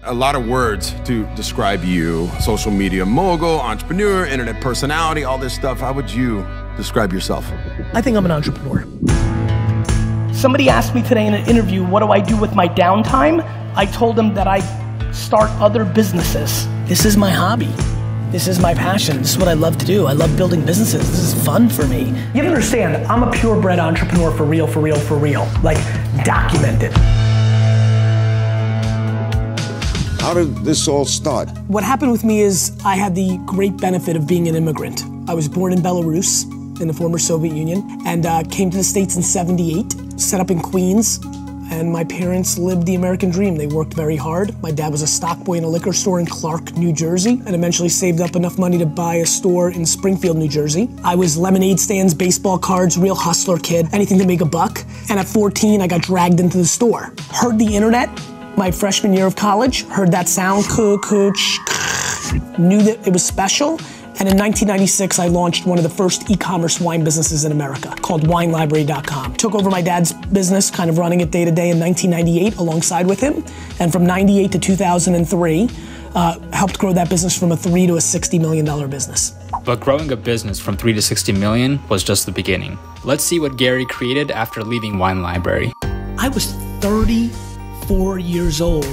A lot of words to describe you. Social media mogul, entrepreneur, internet personality, all this stuff. How would you describe yourself? I think I'm an entrepreneur. Somebody asked me today in an interview, what do I do with my downtime? I told them that I start other businesses. This is my hobby. This is my passion. This is what I love to do. I love building businesses. This is fun for me. You have to understand, I'm a purebred entrepreneur for real, for real, for real. Like, documented. How did this all start? What happened with me is I had the great benefit of being an immigrant. I was born in Belarus, in the former Soviet Union, and came to the States in '78, set up in Queens, and my parents lived the American dream. They worked very hard. My dad was a stock boy in a liquor store in Clark, New Jersey, and eventually saved up enough money to buy a store in Springfield, New Jersey. I was lemonade stands, baseball cards, real hustler kid, anything to make a buck. And at 14, I got dragged into the store. Heard the internet my freshman year of college, heard that sound, knew that it was special. And in 1996, I launched one of the first e-commerce wine businesses in America called WineLibrary.com. Took over my dad's business, kind of running it day to day in 1998 alongside with him. And from 98 to 2003, helped grow that business from a $3 to a $60 million business. But growing a business from 3 to 60 million was just the beginning. Let's see what Gary created after leaving Wine Library. I was 34 years old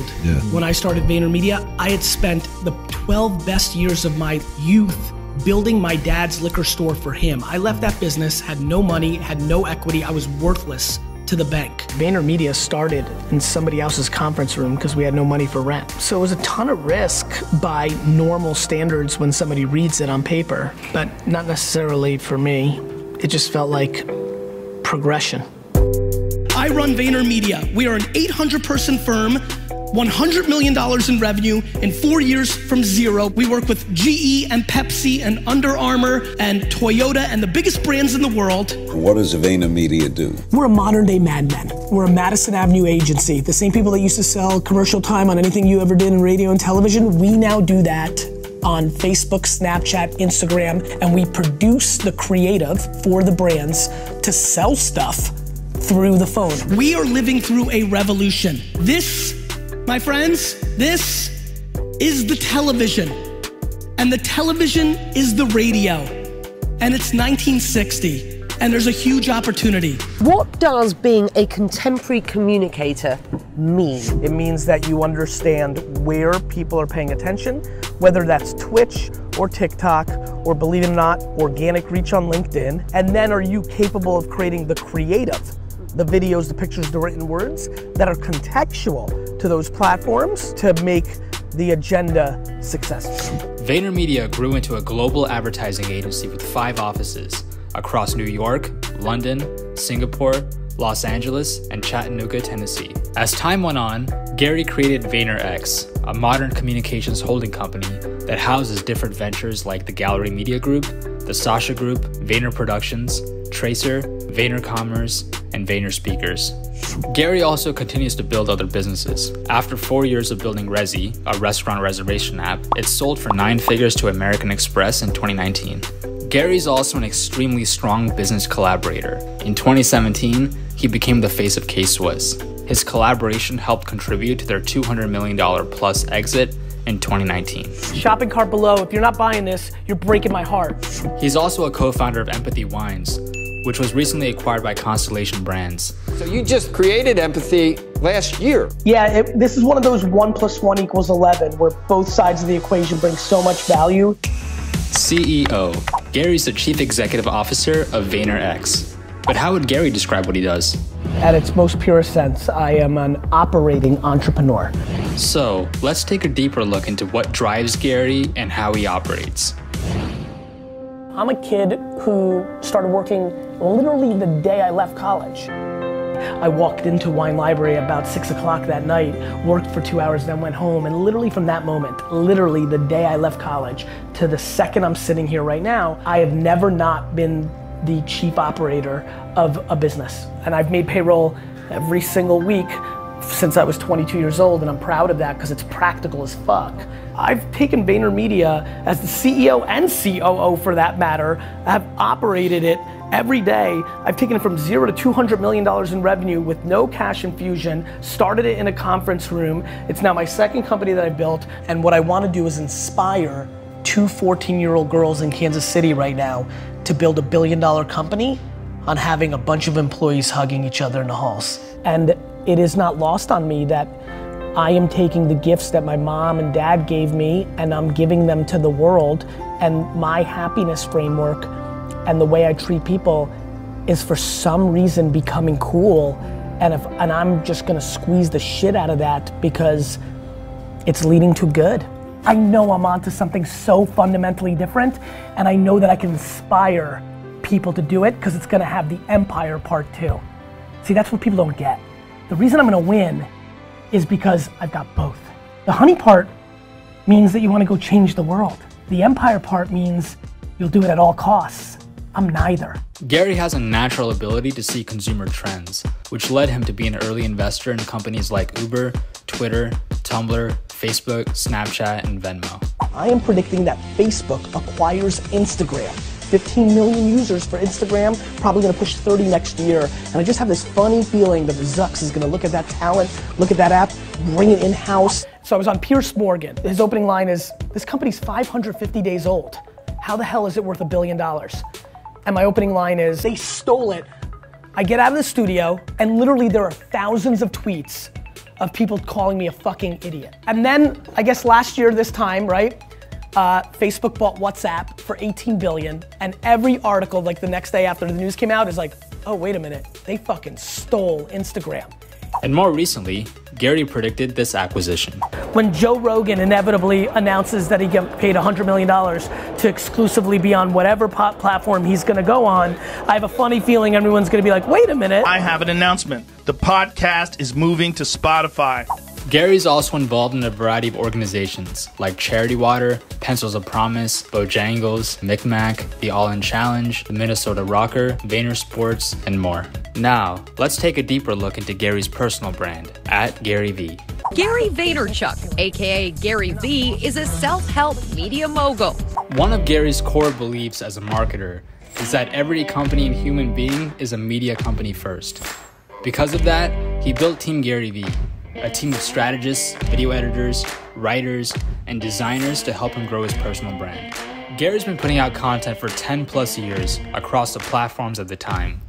when I started VaynerMedia. I had spent the 12 best years of my youth building my dad's liquor store for him. I left that business, had no money, had no equity. I was worthless to the bank. VaynerMedia started in somebody else's conference room because we had no money for rent. So it was a ton of risk by normal standards when somebody reads it on paper, but not necessarily for me. It just felt like progression. I run VaynerMedia. We are an 800-person firm, $100 million in revenue in 4 years from zero. We work with GE and Pepsi and Under Armour and Toyota and the biggest brands in the world. What does VaynerMedia do? We're a modern day Mad Men. We're a Madison Avenue agency. The same people that used to sell commercial time on anything you ever did in radio and television, we now do that on Facebook, Snapchat, Instagram, and we produce the creative for the brands to sell stuff through the phone. We are living through a revolution. This, my friends, this is the television. And the television is the radio. And it's 1960. And there's a huge opportunity. What does being a contemporary communicator mean? It means that you understand where people are paying attention, whether that's Twitch or TikTok, or believe it or not, organic reach on LinkedIn. And then are you capable of creating the creative, the videos, the pictures, the written words that are contextual to those platforms to make the agenda successful. VaynerMedia grew into a global advertising agency with 5 offices across New York, London, Singapore, Los Angeles, and Chattanooga, Tennessee. As time went on, Gary created VaynerX, a modern communications holding company that houses different ventures like the Gallery Media Group, the Sasha Group, Vayner Productions, Tracer, Vayner Commerce, and Vayner Speakers. Gary also continues to build other businesses. After 4 years of building Resy, a restaurant reservation app, it sold for 9 figures to American Express in 2019. Gary's also an extremely strong business collaborator. In 2017, he became the face of K-Swiss. His collaboration helped contribute to their $200 million plus exit in 2019. Shopping cart below. If you're not buying this, you're breaking my heart. He's also a co-founder of Empathy Wines, which was recently acquired by Constellation Brands. So you just created Empathy last year. Yeah, this is one of those 1 + 1 = 11, where both sides of the equation bring so much value. CEO. Gary's the Chief Executive Officer of VaynerX. But how would Gary describe what he does? At its most purest sense, I am an operating entrepreneur. So, let's take a deeper look into what drives Gary and how he operates. I'm a kid who started working literally the day I left college. I walked into Wine Library about 6 o'clock that night, worked for 2 hours, then went home, and literally from that moment, literally the day I left college to the second I'm sitting here right now, I have never not been the chief operator of a business. And I've made payroll every single week since I was 22 years old, and I'm proud of that because it's practical as fuck. I've taken VaynerMedia as the CEO and COO for that matter. I've operated it every day. I've taken it from $0 to $200 million in revenue with no cash infusion, started it in a conference room. It's now my second company that I built, and what I want to do is inspire two 14-year-old girls in Kansas City right now to build a $1 billion company on having a bunch of employees hugging each other in the halls. And it is not lost on me that I am taking the gifts that my mom and dad gave me and I'm giving them to the world, and my happiness framework and the way I treat people is for some reason becoming cool, and I'm just gonna squeeze the shit out of that because it's leading to good. I know I'm onto something so fundamentally different, and I know that I can inspire people to do it because it's gonna have the empire part too. See, that's what people don't get. The reason I'm gonna win is because I've got both. The honey part means that you wanna go change the world. The empire part means you'll do it at all costs. I'm neither. Gary has a natural ability to see consumer trends, which led him to be an early investor in companies like Uber, Twitter, Tumblr, Facebook, Snapchat, and Venmo. I am predicting that Facebook acquires Instagram. 15 million users for Instagram, probably gonna push 30 next year. And I just have this funny feeling that the Zucks is gonna look at that talent, look at that app, bring it in-house. So I was on Piers Morgan. His opening line is, this company's 550 days old. How the hell is it worth $1 billion? And my opening line is, they stole it. I get out of the studio and literally there are thousands of tweets of people calling me a fucking idiot. And then, I guess last year this time, right? Facebook bought WhatsApp for $18 billion, and every article like the next day after the news came out is like, oh wait a minute, they fucking stole Instagram. And more recently, Gary predicted this acquisition. When Joe Rogan inevitably announces that he got paid $100 million to exclusively be on whatever platform he's gonna go on, I have a funny feeling everyone's gonna be like, wait a minute. I have an announcement. The podcast is moving to Spotify. Gary's also involved in a variety of organizations like Charity Water, Pencils of Promise, Bojangles, Micmac, the All In Challenge, the Minnesota Rocker, Vayner Sports, and more. Now, let's take a deeper look into Gary's personal brand, @GaryV. Gary Vaynerchuk, aka Gary V, is a self-help media mogul. One of Gary's core beliefs as a marketer is that every company and human being is a media company first. Because of that, he built Team Gary V, a team of strategists, video editors, writers, and designers to help him grow his personal brand. Gary's been putting out content for 10 plus years across the platforms at the time.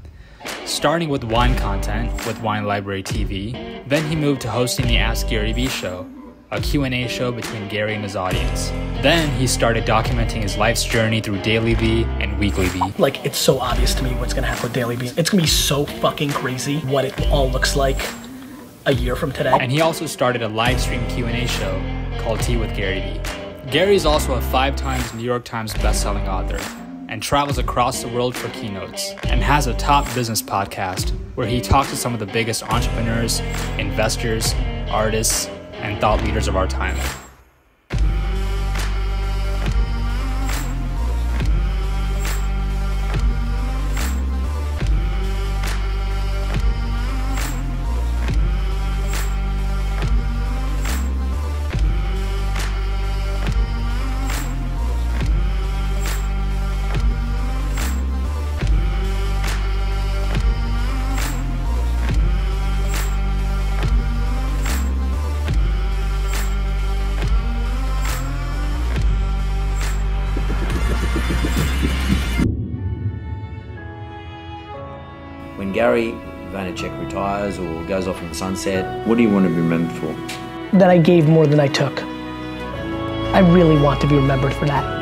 Starting with wine content with Wine Library TV, then he moved to hosting the Ask Gary V show, a Q&A show between Gary and his audience. Then he started documenting his life's journey through Daily V and Weekly V. Like, it's so obvious to me what's gonna happen with Daily V. It's gonna be so fucking crazy what it all looks like a year from today. And he also started a live stream Q&A show called Tea with Gary V. Gary is also a 5-time New York Times bestselling author and travels across the world for keynotes and has a top business podcast where he talks to some of the biggest entrepreneurs, investors, artists, and thought leaders of our time. When Gary Vaynerchuk retires or goes off in the sunset, what do you want to be remembered for? That I gave more than I took. I really want to be remembered for that.